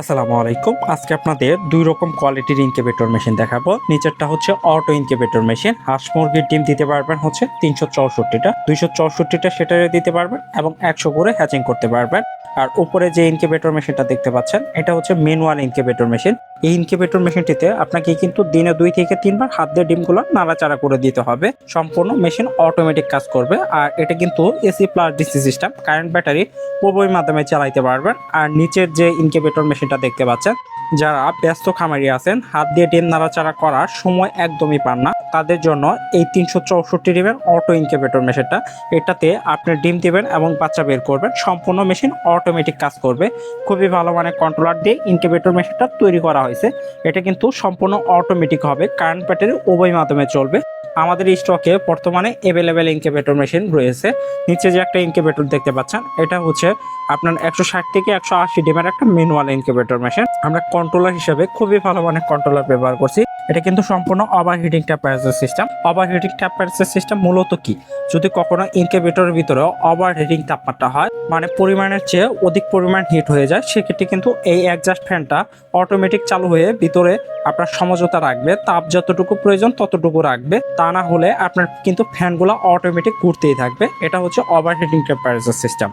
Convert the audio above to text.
আসসালামু আলাইকুম। আজকে আপনাদের দুই রকম কোয়ালিটির ইনকিউবেটর মেশিন দেখাবো। নিচেরটা হচ্ছে অটো ইনকিউবেটর মেশিন। হাঁস মুরগির ডিম দিতে পারবেন হচ্ছে 364টা, 264টা সেটারে দিতে পারবেন এবং 100 করে হ্যাচিং করতে পারবেন। আর উপরে যে ইনকিউবেটর মেশিনটা দেখতে পাচ্ছেন এটা হচ্ছে ম্যানুয়াল ইনকিউবেটর মেশিন। এই ইনকিউবেটর মেশিনটিতে আপনাকে কিন্তু দিনে 2 থেকে 3 বার হাত দিয়ে ডিমগুলো নাড়াচাড়া করে দিতে হবে। সম্পূর্ণ মেশিন অটোমেটিক কাজ করবে। আর এটা কিন্তু AC plus DC system, current battery উভয় মাধ্যমে চালাইতে পারবেন। আর নিচের যে ইনকিউবেটর মেশিনটা দেখতে পাচ্ছেন, যারা ব্যস্ত খামারি আছেন, হাত দিয়ে ডিম নাড়াচাড়া করার সময় একদমই পান না, তাদের জন্য এই 364 ডিমের অটো ইনকিউবেটর মেশিনটা, এটাতে আপনি ডিম দিবেন এবং বাচ্চা বের করবেন। সম্পূর্ণ মেশিন অটোমেটিক কাজ করবে। খুবই ভালো মানের কন্ট্রোলার দিয়ে ইনকিউবেটর মেশিনটা তৈরি করা হয়েছে। এটা কিন্তু সম্পূর্ণ অটোমেটিক হবে, কারেন্ট ব্যাটারি উভয় মাধ্যমে চলবে। আমাদের স্টকে বর্তমানে অ্যাভেলেবেল ইনকিউবেটর মেশিন রয়েছে। নিচে যে একটা ইনকিউবেটর দেখতে পাচ্ছেন, এটা হচ্ছে আপনার 160 থেকে 180 ডিমের একটা ম্যানুয়াল ইনকিউবেটর মেশিন। আমরা কন্ট্রোলার হিসেবে খুবই ভালো মানের কন্ট্রোলার ব্যবহার করছি। এটা কিন্তু সম্পূর্ণ overheating temperature system. Overheating temperature system মূলত কি, যদি কখনো ইনকিউবেটরের ভিতরে ওভারহিটিং তাপমাত্রা হয়, মানে পরিমাণের চেয়ে অধিক পরিমাণ হিট হয়ে যায়, সেক্ষেত্রে কিন্তু এই অ্যাডজাস্ট ফ্যানটা অটোমেটিক চালু হয়ে ভিতরে আপনার সমঝোতা রাখবে, তাপ যতটুকু প্রয়োজন ততটুকু রাখবে। তা না হলে আপনার কিন্তু ফ্যানগুলো অটোমেটিক ঘুরতেই থাকবে। এটা হচ্ছে ওভারহিটিং টেম্পারেচার সিস্টেম।